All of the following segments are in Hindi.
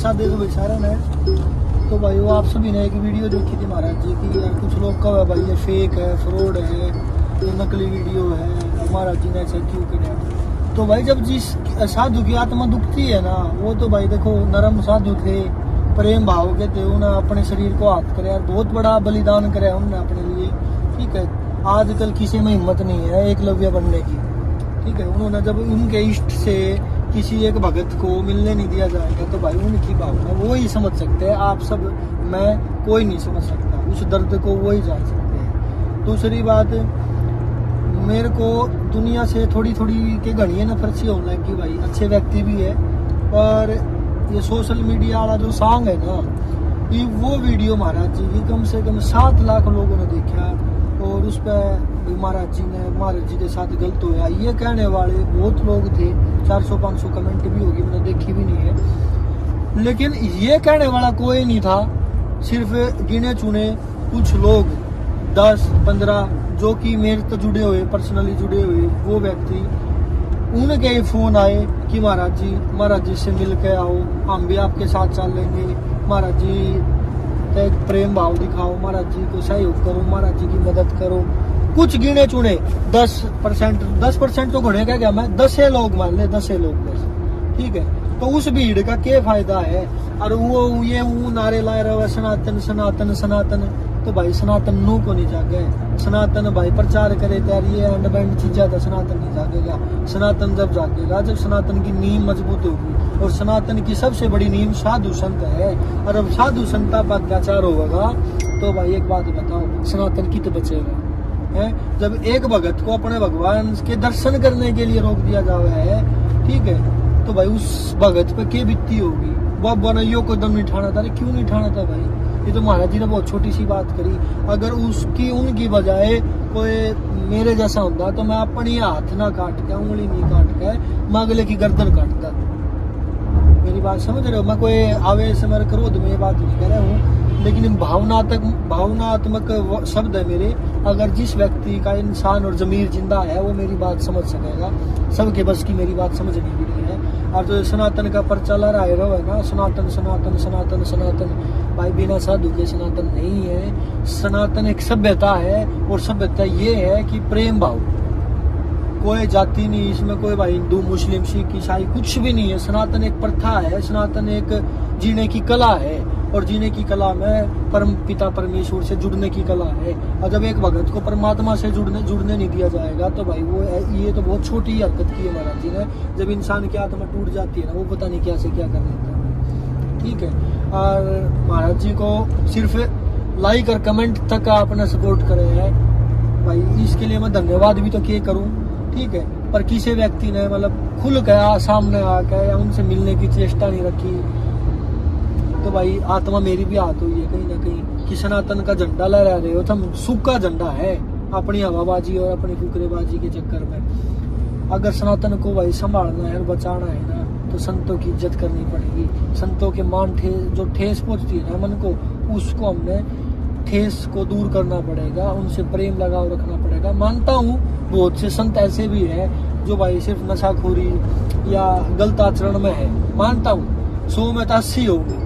साथ देखो भाई सारा ने तो भाई वो आप सभी ने एक वीडियो देखी थी महाराज जी की, यार कुछ लोग कहा भाई ये फेक है, फ्रॉड है, ये नकली वीडियो है, महाराज जी ने ऐसा क्यों किया। तो भाई जब जिस साधु की आत्मा दुखती है ना, वो तो भाई देखो नरम साधु थे, प्रेम भाव के थे, उन्हें अपने शरीर को हाथ करे यार, बहुत बड़ा बलिदान करे हमने अपने लिए, ठीक है। आजकल किसी में हिम्मत नहीं है एकलव्य बनने की, ठीक है। उन्होंने जब उनके इष्ट से किसी एक भगत को मिलने नहीं दिया जाएगा तो भाई उनकी भावना वो ही समझ सकते हैं, आप सब मैं कोई नहीं समझ सकता, उस दर्द को वो ही जान सकते हैं। दूसरी बात, मेरे को दुनिया से थोड़ी थोड़ी के घड़ियाँ नफरत सी होने लगी भाई, अच्छे व्यक्ति भी है, पर ये सोशल मीडिया वाला जो सॉन्ग है ना, ये वो वीडियो महाराज जी की कम से कम 7 लाख लोगों ने देखा, और उस पर महाराज जी के साथ गलत होया ये कहने वाले बहुत लोग थे, 400-500 कमेंट भी होगी, मैंने देखी भी नहीं है, लेकिन ये कहने वाला कोई नहीं था, सिर्फ गिने चुने कुछ लोग 10-15 जो कि मेरे तो जुड़े हुए, पर्सनली जुड़े हुए वो व्यक्ति, उनके फोन आए कि महाराज जी से मिल के आओ, हम भी आपके साथ चल लेंगे, महाराज जी एक प्रेम भाव दिखाओ, महाराज जी को सहयोग करो, महाराज जी की मदद करो। कुछ गिने चुने 10% तो घने क्या मैं 10 लोग मान ले, 10 लोग बस, ठीक है। तो उस भीड़ का क्या फायदा है, और वो नारे लाए रहे सनातन सनातन सनातन, तो भाई सनातन नू को नहीं जागे, सनातन भाई प्रचार करे त्यार ये एंड बैंड चीजा था, सनातन नहीं जागेगा। सनातन जब जागेगा जब सनातन की नींव मजबूत होगी, और सनातन की सबसे बड़ी नींव साधु संत है, और अब साधु संता पर अत्याचार होगा तो भाई एक बात बताओ, सनातन कित बचेगा है। जब एक भगत को अपने भगवान के दर्शन करने के लिए रोक दिया जावे है, ठीक है, तो भाई उस भगत पे क्या बीतती होगी। बाबा ने यो कदम नहीं ठाना था, क्यों नहीं ठाना था भाई, ये तो महाराज जी ने बहुत छोटी सी बात करी, अगर उसकी उनकी बजाय कोई मेरे जैसा होता तो मैं अपनी हाथ ना काट के, उंगली नहीं काट के, मैं अगले की गर्दन काटता। मेरी बात समझ रहे हो, मैं कोई आवेश मेरे क्रोध में ये बात नहीं कह रहा हूँ, लेकिन भावनात्मक शब्द है मेरे। अगर जिस व्यक्ति का इंसान और जमीर जिंदा है वो मेरी बात समझ सकेगा, सबके बस की मेरी बात समझनी भी नहीं है। और जो सनातन का पर्चा लहरा रहा है ना, सनातन सनातन सनातन सनातन, भाई बिना साधु के सनातन नहीं है। सनातन एक सभ्यता है, और सभ्यता ये है कि प्रेम भाव, कोई जाति नहीं इसमें, कोई भाई हिंदू मुस्लिम सिख ईसाई कुछ भी नहीं है। सनातन एक प्रथा है, सनातन एक जीने की कला है, और जीने की कला में परम पिता परमेश्वर से जुड़ने की कला है। और जब एक भगत को परमात्मा से जुड़ने नहीं दिया जाएगा तो भाई वो ये तो बहुत छोटी हरकत की है महाराज जी ने। जब इंसान की आत्मा टूट जाती है ना, वो पता नहीं क्या से क्या कर लेता है, ठीक है। और महाराज जी को सिर्फ लाइक और कमेंट तक आपने सपोर्ट करे है भाई, इसके लिए मैं धन्यवाद भी तो क्या करूँ, ठीक है। पर किसी व्यक्ति ने मतलब खुल गया सामने आकर या उनसे मिलने की चेष्टा नहीं रखी, तो भाई आत्मा मेरी भी हाथ हुई है कहीं ना कहीं कि सनातन का झंडा लहरा रहे हो, तो सूखा झंडा है अपनी हवाबाजी और अपनी फुकरेबाजी के चक्कर में। अगर सनातन को भाई संभालना है और बचाना है ना, तो संतों की इज्जत करनी पड़ेगी। संतों के मान जो ठेस पहुंचती है ना मन को, उसको हमने ठेस को दूर करना पड़ेगा, उनसे प्रेम लगाव रखना पड़ेगा। मानता हूँ बहुत से संत ऐसे भी है जो भाई सिर्फ नशाखोरी या गलत आचरण में है, मानता हूँ 100 में तो 80 होंगे,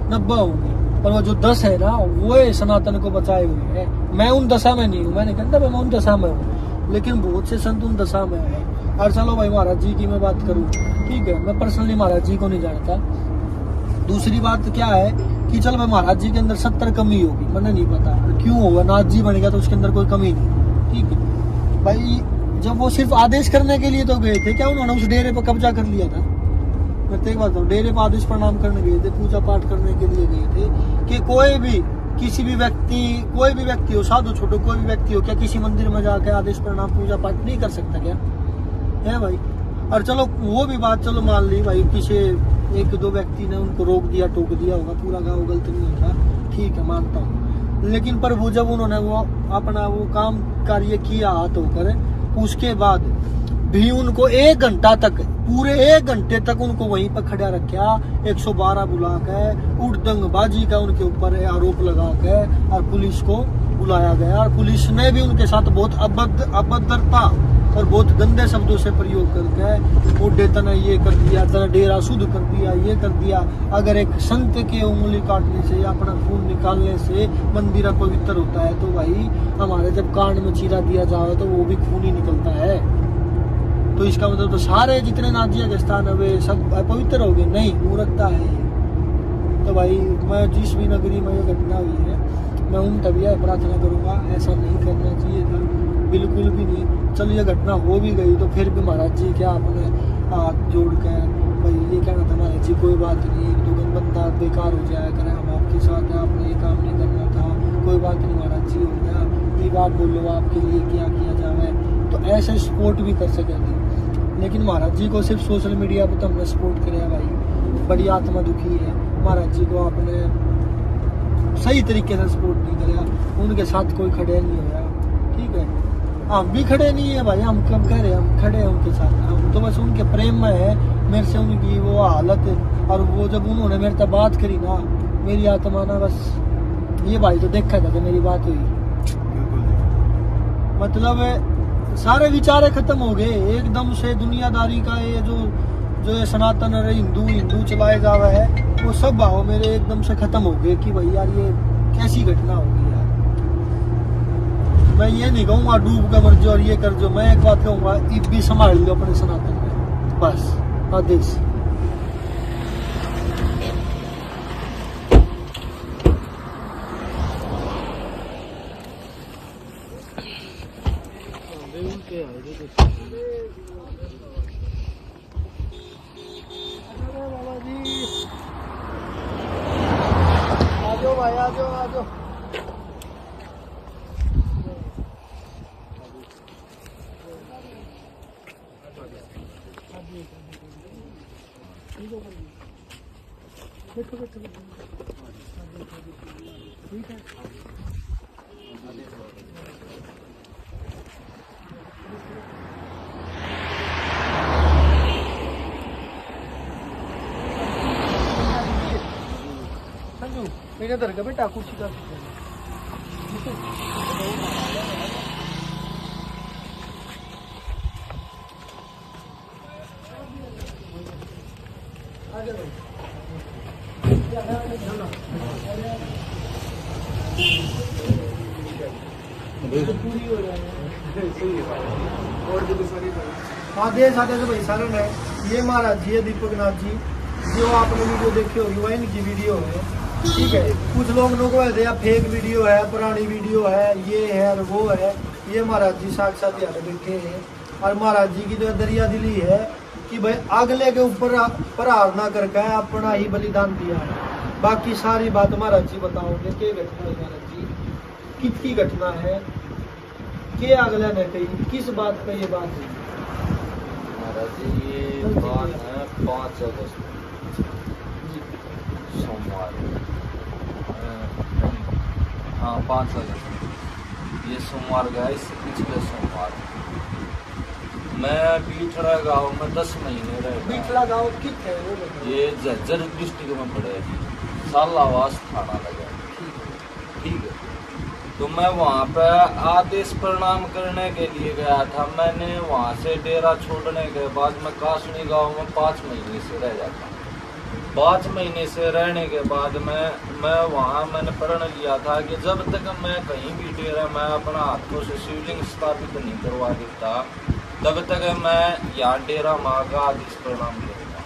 90 होंगे, पर वो जो 10 है ना, वो सनातन को बचाए हुए है। मैं उन दशा में नहीं हूँ, मैंने कहता मैं उन दशा में हूँ, लेकिन बहुत से संत उन दशा में है। और चलो भाई महाराज जी की मैं बात करूँ, ठीक है, मैं पर्सनली महाराज जी को नहीं जानता। दूसरी बात क्या है कि चल भाई महाराज जी के अंदर 70 कमी होगी, मैंने नहीं पता क्यों होगा, नाथ जी बनेगा तो उसके अंदर कोई कमी नहीं, ठीक है भाई। जब वो सिर्फ आदेश करने के लिए तो गए थे, क्या उन्होंने उस डेरे पर कब्जा कर लिया था? मैं एक बात बताऊं, डेरे पर आदेश प्रणाम करने गए थे, पूजा पाठ करने के लिए गए थे कि कोई भी किसी भी व्यक्ति हो, साधु छोटो कोई भी व्यक्ति हो, क्या किसी मंदिर में जाकर आदेश प्रणाम पूजा पाठ नहीं कर सकता क्या है भाई? और चलो वो भी बात चलो मान ली भाई, किसी 1-2 व्यक्ति ने उनको रोक दिया टोक दिया होगा, पूरा गाँव गलत नहीं होता, ठीक है मानता हूँ। लेकिन पर वो जब उन्होंने वो अपना वो काम कार्य किया हाथ होकर, उसके बाद भी उनको 1 घंटा तक, पूरे 1 घंटे तक उनको वहीं पर खड़ा रखा, 112 बुला के उड़दंगबाजी का उनके ऊपर आरोप लगा के, और पुलिस को बुलाया गया, और पुलिस ने भी उनके साथ बहुत अभद्रता और बहुत गंदे शब्दों से प्रयोग करके ओडे तना ये कर दिया, तना डेरा शुद्ध कर दिया, ये कर दिया। अगर एक संत के उंगली काटने से या अपना खून निकालने से मंदिर पवित्र होता है तो भाई हमारे जब कान में चीरा दिया जाए तो वो भी खून ही निकलता है। तो इसका मतलब तो सारे जितने नाजिया के स्थान है वे सब पवित्र हो गए? नहीं, मूर्खता है। तो भाई मैं जिस भी नगरी में ये घटना हुई है मैं उन तभी प्रार्थना करूंगा, ऐसा नहीं करना चाहिए था, बिल्कुल भी नहीं। चलो ये घटना हो भी गई तो फिर भी महाराज जी क्या आपने हाथ जोड़ कर भाई ये कहना था महाराज जी कोई बात नहीं, एक दो बंदा बेकार हो जाया करे, हम आपके साथ हैं, आपने ये काम नहीं करना था, कोई बात नहीं महाराज जी, हो गया, ये बात बोलो आपके लिए क्या किया जाए। तो ऐसे सपोर्ट भी कर सकेंगे। लेकिन महाराज जी को सिर्फ सोशल मीडिया पर तो हमने सपोर्ट किया भाई, बड़ी आत्मा दुखी है। महाराज जी को आपने सही तरीके से सपोर्ट नहीं कराया, उनके साथ कोई खड़े नहीं होया, ठीक है। हम भी खड़े नहीं है भाई, हम कब कह रहे हैं हम खड़े हैं उनके साथ, हम तो बस उनके प्रेम में है। मेरे से उनकी वो हालत और वो जब उन्होंने मेरे से बात करी ना, मेरी आत्मा ना बस ये भाई तो देखा था मेरी बात हुई, मतलब सारे विचारे खत्म हो गए एकदम से। दुनियादारी का ये जो ये सनातन हिंदू चलाए जा रहा है वो सब भाव मेरे एकदम से खत्म हो गए कि भाई यार ये कैसी घटना होगी यार। मैं ये नहीं कहूँगा डूब का मर जाओ और ये कर जो, मैं एक बात कहूँगा ईद भी संभाल लो अपने सनातन में, बस आदेश। आजो भाई आजो आजो। बैठो बैठो ठीक है। मेरे इधर का बेटा कुर्सी का आदेश आदेश भाई सारण है। ये महाराज जी है दीपक नाथ जी, जो आपने वीडियो देखी होगी वह इनकी वीडियो है, ठीक है। कुछ लोग को फेक वीडियो है, पुरानी वीडियो है, ये है और वो है। ये महाराज जी साक्षात यहाँ बैठे हैं और महाराज जी की जो दरिया दिली है कि भाई अगले के ऊपर प्रहार ना करके अपना ही बलिदान दिया है। बाकी सारी बात महाराज जी बताओगे क्या घटना है महाराज जी, कितनी घटना है, क्या अगला ने कही, किस बात पे ये बात है महाराज जी? ये बात है 5 अगस्त सोमवार, हाँ 5 अगस्त ये सोमवार गया, इससे पिछले सोमवार मैं बीठड़ा गाँव में 10 महीने रह गया। बीठड़ा गाँव कित है वो बताओ? ये झज्जर डिस्ट्रिक्ट में पड़े, सालावास थाना लगा, ठीक है। तो मैं वहाँ पे आदेश प्रणाम करने के लिए गया था। मैंने वहाँ से डेरा छोड़ने के बाद मैं कासनी गांव में 5 महीने से रह जाता। 5 महीने से रहने के बाद मैं वहाँ मैंने प्रण लिया था कि जब तक मैं कहीं भी डेरा मैं अपना हाथों से शिवलिंग स्थापित नहीं करवा देता तब तक मैं यहाँ डेरा माँ का आदेश प्रणाम करूँगा।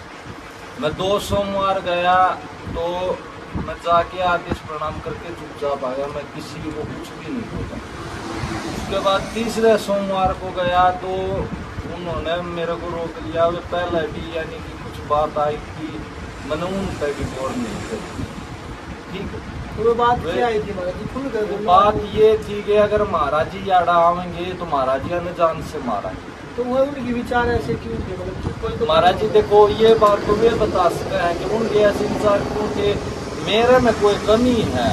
मैं 2 सोमवार गया तो मैं जाके आदेश प्रणाम करके चुपचाप आ गया, मैं किसी को कुछ भी नहीं बोला। उसके बाद तीसरे सोमवार को गया तो उन्होंने मेरे को रोक लिया। वे पहले भी यानी कि कुछ बात आई थी, मैंने उन पर भी गौर नहीं करी, ठीक है। तो वो बात क्या आई थी महाराज जी, खुल कर बोलो। बात ये थी कि अगर महाराज जी याडा आवेंगे तो महाराज जी ने जान से मारा। तो वो उनके विचार ऐसे क्यों थे, मतलब कोई तो महाराज जी देखो ये बात तो वे बता सकते हैं कि उनके ऐसे विचार क्यों थे। मेरे में कोई कमी है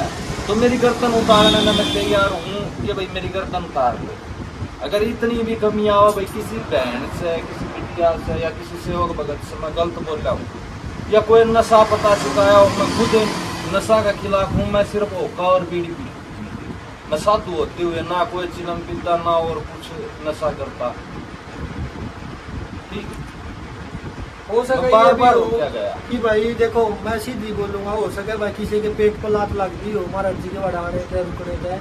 तो मेरी गर्दन उतारने में मैं तैयार हूँ कि भाई मेरी गर्दन उतार दो। अगर इतनी भी कमी आओ भाई किसी बहन से, किसी बिटिया से या किसी सेवक भगत से मैं गलत बोल रहा हूँ या कोई नशा पता चुकाया हो, मैं खुद नशा का खिलाफ हूँ। मैं सिर्फ होका और बीड़ी पी, मैं साधु होते हुए ना कोई चिलम पीता ना और कुछ नशा करता। ठीक है। हो सके तो ये बार भी बार हो हो क्या गया? कि भाई देखो मैं सीधी बोलूंगा, हो सके भाई किसी के पेट पर लात लग गई हो, महाराज जी के बढ़ाने थे रुकने थे,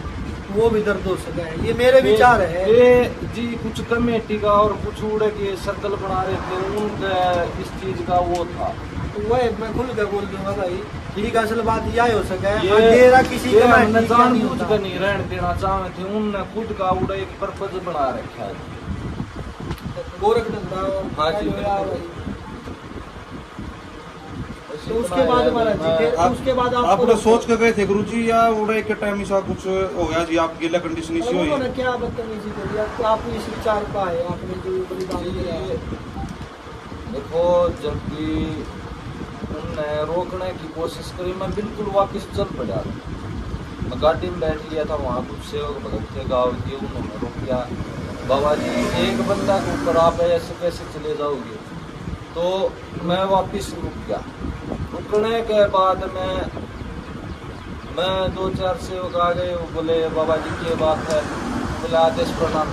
वो भी दर्द हो सके, ये मेरे विचार है। ये जी कुछ कमेटी का और कुछ उड़े के सर्कल बना रहे थे, उनका इस चीज का वो था। तो वह मैं खुल के बोल दूंगा भाई, ठीक है, असल बात यह हो सके ये अंधेरा किसी ये के हमने नहीं जानबूझ होता। कर नहीं रहने देना चाहे थे, उनने खुद का उड़ा एक पर्पज बना रखा है। गोरख धंधा और हाँ जी, भाई। ऐसे तो उसके बनाया बाद है, महाराज जी फिर आप- उसके बाद आप आपको उधर सोच के गए थे गुरुजी, या उड़े के टाइम ऐसा कुछ हो गया जी, आप गिला कंडीशन इसी हुई? उन्होंने क्या बदतमीजी करी, आप इस विचार का है, आपने जो बलिदान दिया है। देखो जब भी उनने रोकने की कोशिश करी, मैं बिल्कुल वापस चल पड़ा। मैं गाड़ी में बैठ लिया था, वहाँ कुछ सेवक भगत थे गाँव के, उन्होंने रोक दिया। बाबा जी एक बंदा के ऊपर आप ऐसे कैसे चले जाओगे? तो मैं वापस रुक गया। रुकने के बाद मैं 2-4 सेवक आ गए, वो बोले बाबा जी की बात है, बोले आदेश प्रणाम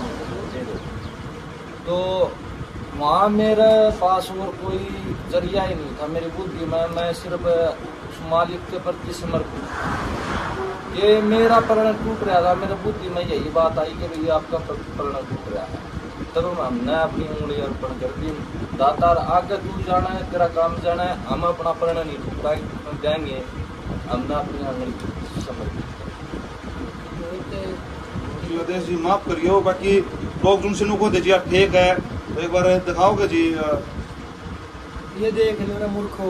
दे दो। तो वहाँ मेरे पास और कोई जरिया ही नहीं था मेरी बुद्धि में, मैं सिर्फ उस मालिक के प्रति समर्पित। ये मेरा प्रण टूट रहा था, मेरे बुद्धि में यही बात आई कि भैया आपका प्रण टूट रहा है। तब हमने अपनी उंगली अर्पण कर दी, दातार आगे तू जाना है, तेरा काम जाना है, हम अपना प्रण नहीं टूटा देंगे, हमने अपनी उंगली समर्पित। जी आदेश जी माफ करियो, बाकी लोग तुमसे नुको दे जी, आप ठीक है तो एक बार दिखाओगे जी? ये देख लो ना मूर्खो।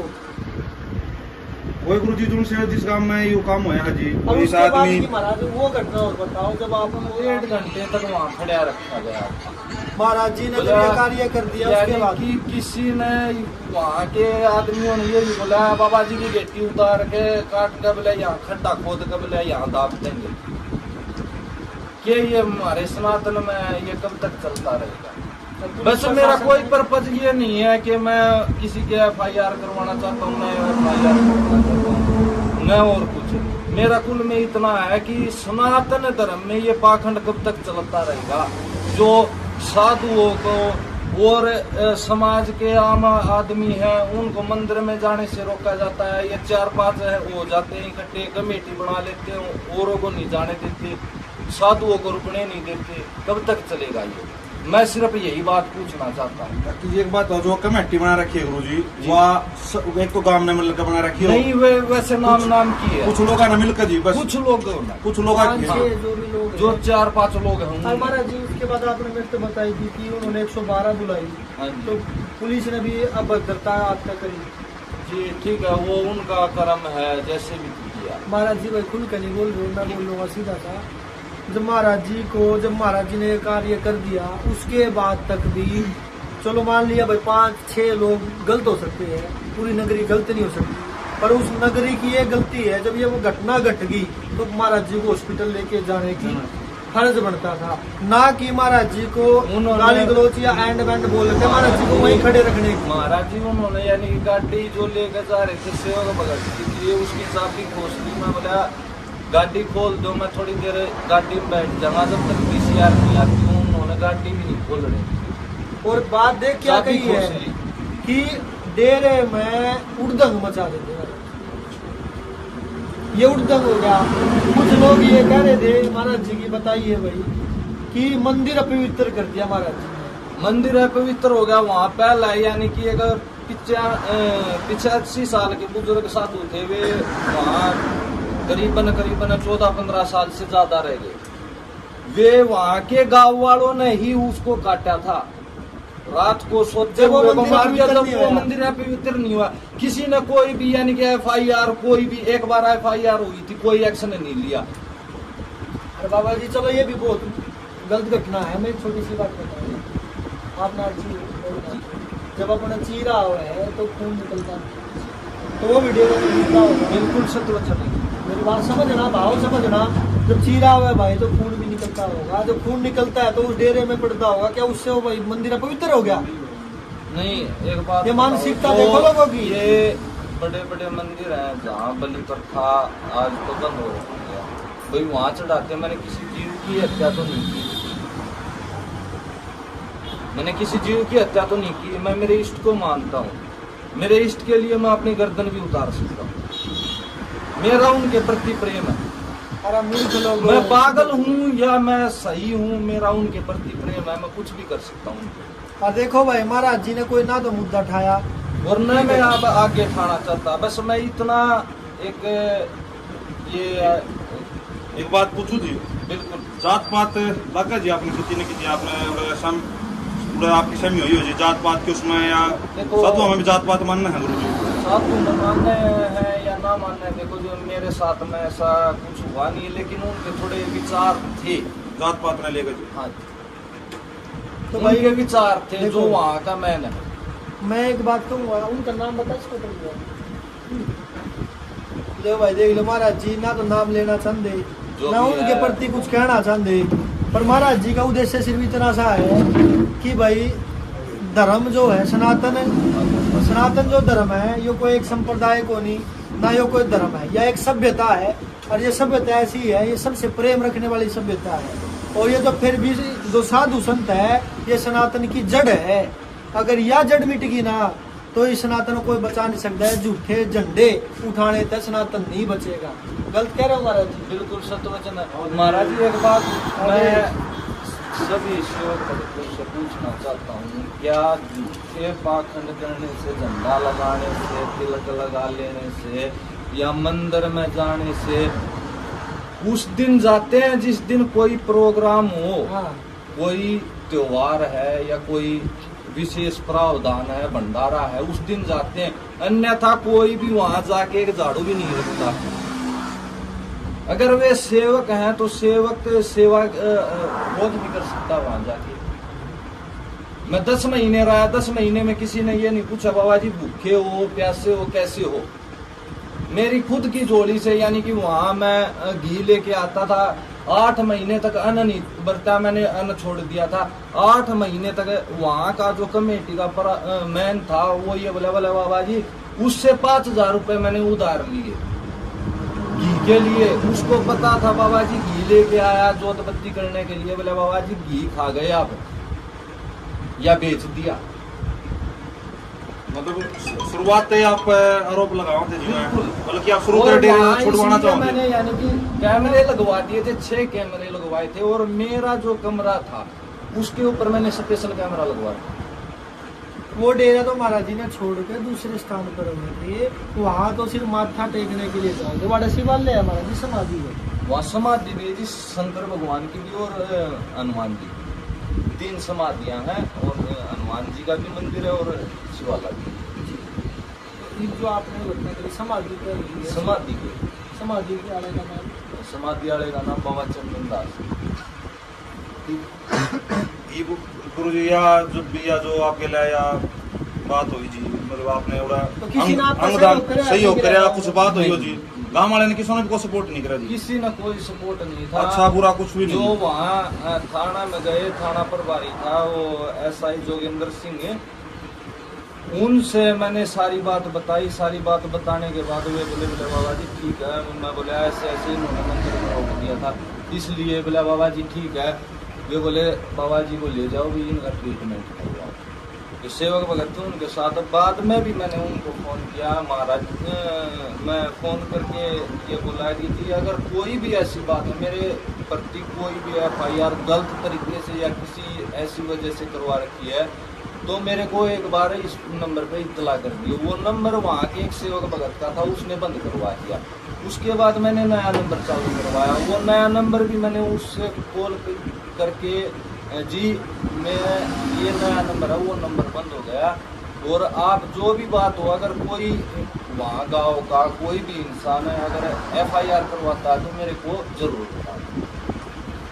वही गुरु जी तुमसे जिस काम में ये काम हुआ जी, और इस उसके बाद आदमी की महाराज वो घटना और बताओ, जब आप 1.5 घंटे तक वहाँ खड़ा रखा गया। महाराज जी ने जब ये कार्य कर दिया उसके यानी बाद कि किसी ने वहाँ के आदमियों ने यही बोला, बाबा जी की बेटी उतार के काट के बोले यहाँ खड्डा खोद के बोले यहाँ दाब देंगे। कि ये हमारे सनातन में ये कब तक चलता रहेगा? बस मेरा कोई पर्पज ये नहीं है कि मैं किसी के FIR करवाना चाहता हूँ, मैं FIR करवाना चाहता हूँ, न और कुछ। मेरा कुल में इतना है कि सनातन धर्म में ये पाखंड कब तक चलता रहेगा, जो साधुओं को और समाज के आम आदमी हैं उनको मंदिर में जाने से रोका जाता है। ये 4-5 हो जाते हैं इकट्ठे, कमेटी बना लेते हैं, औरों को नहीं जाने देते, साधुओं को रुकने नहीं देते, कब तक चलेगा ये? मैं सिर्फ यही बात पूछना चाहता हूँ। बाकी एक बात हो, जो कमेटी बना रखी है गुरु जी, वह एक तो गांव ने मिलकर बना रखी है, नहीं वैसे नाम की है, कुछ लोग ने मिलकर जी, बस कुछ लोग कुछ लोग 5-6 जो भी लोग जो हैं। 4-5 लोग हैं उन्होंने- महाराज जी उसके बाद आपने मेरे से बताई थी कि उन्होंने 112 बुलाई, हाँ जी। तो पुलिस ने भी अभद्रता आपका करी। जी ठीक है, वो उनका कर्म है, जैसे भी किया। महाराज जी भाई खुल कर नहीं बोल रहे, मैं बोल लूँगा सीधा सा। जब महाराज जी ने ये कार्य कर दिया, उसके बाद तक भी चलो मान लिया भाई 5-6 लोग गलत हो सकते हैं, पूरी नगरी गलत नहीं हो सकती, पर उस नगरी की ये गलती है, जब ये वो घटना घट गई तो महाराज जी को हॉस्पिटल लेके जाने की फर्ज बनता था, ना कि महाराज जी को उन्होंने- गाली गलौच या एंड बैंड बोल के महाराज जी को वहीं खड़े रखने की। महाराज जी उन्होंने यानी कि गाड़ी जो लेकर जा रहे थे सेवक भगत की थी, उसकी चाबी खोस ली। मैं बोला गाड़ी खोल दो, मैं थोड़ी देर गाड़ी में बैठ जाऊंगा, जब तक PCR नहीं आती हूँ। उन्होंने गाड़ी भी नहीं खोल रही। और बात देख क्या चाबी कही है खोस ली। कि डेरे में उड़दंग मचा देते हैं, ये उड़दंग हो गया। कुछ लोग ये कह रहे थे महाराज जी की, बताइए भाई, कि मंदिर अपवित्र कर दिया महाराज जी ने। मंदिर है पवित्र हो गया, वहाँ पहला यानी कि एक 85 साल के बुजुर्ग साधु थे, वे वहाँ करीबन 14-15 साल से ज्यादा रह गए। वे वहाँ के गांव वालों ने ही उसको काटा था, रात को सोते जब वो हुए मंदिर मार दिया, पवित्र जब नहीं वो हुआ। मंदिर है पवित्र नहीं हुआ। किसी ने कोई भी यानी कि FIR, कोई भी एक बार FIR हुई थी, कोई एक्शन नहीं लिया। अरे बाबा जी चलो ये भी बहुत गलत घटना है। मैं एक छोटी सी बात बताऊँ, आप ना जी जब अपना चीरा हुआ है तो खून निकलता है, तो वो वीडियो में निकलता होगा। बिल्कुल सत्य वचन है। मेरी बात समझना, भाव समझना, जब चीरा हुआ है भाई तो खून भी निकलता होगा, जब खून निकलता है तो उस डेरे में पड़ता होगा, क्या उससे वो भाई मंदिर अपवित्र हो गया? नहीं एक बात ये मानसिकता बताओ, देखो लोगों की। ये बड़े बड़े मंदिर हैं जहाँ बलि प्रथा आज तो बंद हो गया, भाई वहाँ चढ़ाते। मैंने किसी जीव की हत्या तो नहीं की। मैंने किसी जीव की हत्या तो नहीं की। मैं मेरे इष्ट को मानता हूँ, मेरे इष्ट के लिए मैं अपनी गर्दन भी उतार सकता हूँ। मेरा उनके प्रति प्रेम है। अरे मूर्ख लोग, मैं पागल हूँ या मैं सही हूँ, मेरा उनके प्रति प्रेम है, मैं कुछ भी कर सकता हूँ। और देखो भाई, महाराज जी ने कोई ना तो मुद्दा उठाया और न मैं अब आगे उठाना चाहता, बस मैं इतना एक ये एक बात पूछू जी, बिल्कुल जात पात लगा जी आपने किसी ने किसी आपने सम आपकी समी हुई हो जी जात पात के उसमें, या देखो, साधुओं में भी जात पात मानना है गुरु जी? साधु न मानने हैं या ना मानने, देखो जो मेरे साथ में ऐसा कुछ हुआ नहीं, लेकिन उनके थोड़े विचार थे जात पात ने लेकर जी। हाँ, तो तो भाई उनके विचार थे देखो, जो वहाँ का मैंने। मैं एक बात कहूँगा, उनका नाम बता इसको पड़ गया। ले भाई देख लो, महाराज जी ना तो नाम लेना चाहते, जो ना भी उनके है। प्रति कुछ कहना चाहते, पर महाराज जी का उद्देश्य सिर्फ इतना सा है कि भाई धर्म जो है सनातन, सनातन जो धर्म है ये कोई एक संप्रदाय को नहीं, ना ये कोई धर्म है, यह एक सभ्यता है। और ये सभ्यता ऐसी है, ये सबसे प्रेम रखने वाली सभ्यता है। और ये तो फिर भी जो साधु संत है, ये सनातन की जड़ है। अगर यह जड़ मिट गई ना तो इस सनातन को कोई बचा नहीं सकता है। झूठे झंडे उठाने तक सनातन नहीं बचेगा। गलत कह रहे हो महाराज जी? बिल्कुल सत्य वचन है महाराज जी। एक बात मैं सभी सेवक भक्तों से पूछना चाहता हूँ, क्या झूठे पाखंड करने से, झंडा लगाने से, तिलक लगा लेने से या मंदिर में जाने से उस दिन जाते हैं जिस दिन कोई प्रोग्राम हो, हाँ, कोई त्योहार है या कोई विशेष प्रावधान है, भंडारा है, उस दिन जाते हैं, अन्यथा कोई भी वहां जाके एक झाड़ू भी नहीं रखता। अगर वे सेवक हैं तो सेवक सेवा रोज भी कर सकता वहां जाके। मैं 10 महीने रहा, 10 महीने में किसी ने ये नहीं पूछा बाबा जी भूखे हो, प्यासे हो, कैसे हो। मेरी खुद की झोली से, यानी कि वहां मैं घी लेके आता था, 8 महीने तक अन्न नहीं बरता, मैंने अन्न छोड़ दिया था। 8 महीने तक वहां का जो कमेटी का मैन था वो ये बोला बाबा जी, उससे 5,000 रुपए मैंने उधार लिए घी के लिए। उसको पता था बाबा जी घी लेके आया जोत बत्ती करने के लिए, बोले बाबा जी घी खा गए आप या बेच दिया। मतलब शुरुआत से आप आरोप लगाओ थे जी, बल्कि आप शुरू और कर वहाँ छुड़वाना इसलिए चाहोगे? मैंने यानी कि कैमरे लगवा दिए थे, 6 कैमरे लगवाए थे, और मेरा जो कमरा था उसके ऊपर मैंने स्पेशल कैमरा लगवाया। वो डेरा तो महाराज जी ने छोड़ के दूसरे स्थान पर हुए थे। वहाँ तो सिर्फ माथा टेकने के लिए जाओगे। बड़ा शिवालय है महाराज जी, समाधि है वहाँ समाधि भी है जी, शंकर भगवान की भी और हनुमान जी, 3 समाधियां हैं, और हनुमान जी का भी मंदिर है और शिवालय भी। ये जो आपने घटना करी समाधि कर दी है, समाधि की समाधि के आने का नाम समाधि वाले का नाम बाबा चंदन दास। ये गुरु जी या जब भी या जो आपके लिए या बात हुई जी, मतलब आपने तो किसी ने आपका अंगदान सहयोग करा? सहयोग करे, कुछ बात हुई हो जी? गांव वाले ने किसी ने भी सपोर्ट नहीं करा जी? किसी ने कोई सपोर्ट नहीं था। अच्छा बुरा कुछ भी जो नहीं? वहाँ थाना में गए, थाना प्रभारी था वो SI जोगिंदर सिंह, उनसे मैंने सारी बात बताई। सारी बात बताने के बाद वे बोले बाबा जी ठीक है। मैं बोले ऐसे ऐसे इन्होंने मंदिर में रोक दिया था, इसलिए बोले बाबा जी ठीक है। वे बोले बाबा जी को ले जाओ भी, इनका ट्रीटमेंट करवाओ। तो सेवक भगत थे उनके साथ। बाद में भी मैंने उनको फ़ोन किया, महाराज मैं फ़ोन करके ये बोला कि अगर कोई भी ऐसी बात है मेरे प्रति, कोई भी FIR गलत तरीके से या किसी ऐसी वजह से करवा रखी है, तो मेरे को एक बार इस नंबर पे इत्तला कर दियो। वो नंबर वहाँ के एक सेवक भगत का था, उसने बंद करवा दिया। उसके बाद मैंने नया नंबर चालू करवाया। वो नया नंबर भी मैंने उससे कॉल करके जी मैं ये नया नंबर है, वो नंबर बंद हो गया। और आप जो भी बात हो, अगर कोई वहाँ गाँव का कोई भी इंसान है अगर FIR करवाता है तो मेरे को जरूर बताना।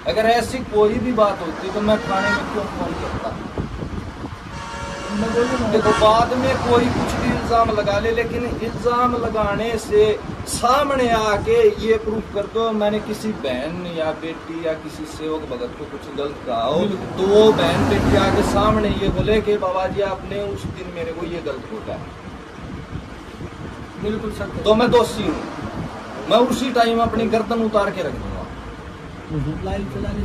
अगर ऐसी कोई भी बात होती तो मैं थाने में क्यों फ़ोन करता? देखो बाद में कोई कुछ भी इल्जाम लगा ले, लेकिन इल्जाम लगाने से सामने आके ये प्रूफ कर दो मैंने किसी बहन या बेटी या किसी सेवक भगत को कुछ गलत कहा हो, तो वो बहन बेटी आके सामने ये बोले कि बाबा जी आपने उस दिन मेरे को ये गलत बोला, बिल्कुल सत्य। तो मैं दोषी हूँ। मैं उसी टाइम अपनी गर्दन उतार के रख दूंगा। लाइव चला दी।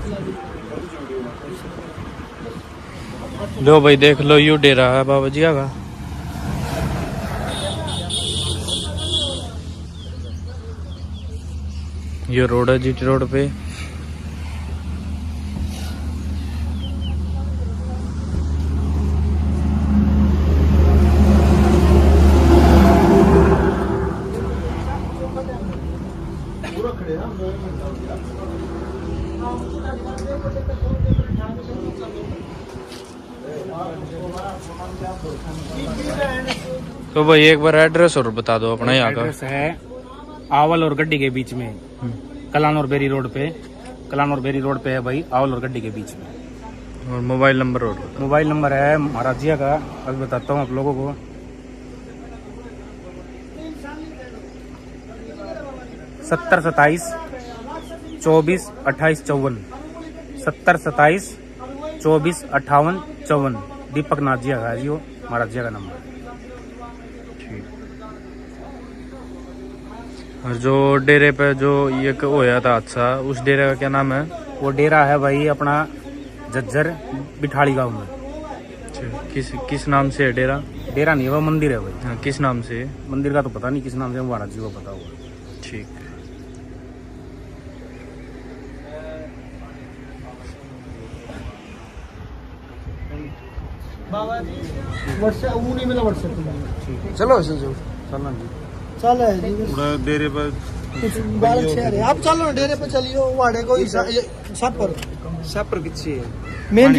लो भाई देख लो, यू डेरा है बाबा जी का। ये रोड है जीटी रोड पे। तो भाई एक बार एड्रेस और बता दो अपना यहाँ का। एड्रेस है आवल और गड्डी के बीच में, कलान और बेरी रोड पे। कलान और बेरी रोड पे है भाई, आवल और गड्डी के बीच में। और मोबाइल नंबर और बताओ। मोबाइल नंबर है महाराजिया का, अभी बताता हूँ आप लोगों को। 70 27 24 28 54। 70 27 24 58 54। दीपक नाजिया का है जी वो, महाराजिया का नंबर। और जो डेरे पे जो ये होया था हादसा, उस डेरे का क्या नाम है? वो डेरा है भाई अपना जज्जर बिठाड़ी गांव में। किस नाम से है डेरा? डेरा नहीं, वो मंदिर है भाई। हाँ, किस नाम से है? मंदिर का तो पता नहीं किस नाम से, महाराज जी को पता होगा। ठीक है। बाबा जी व्हाट्सएप वो नहीं मिला, व्हाट्सएप पे चलो चलो जी। चल है जी। पूरा डेरे पर कुछ बालक शहर है, आप चलो ना डेरे पे चलियो, वाड़े को सब पर पर किसी मेन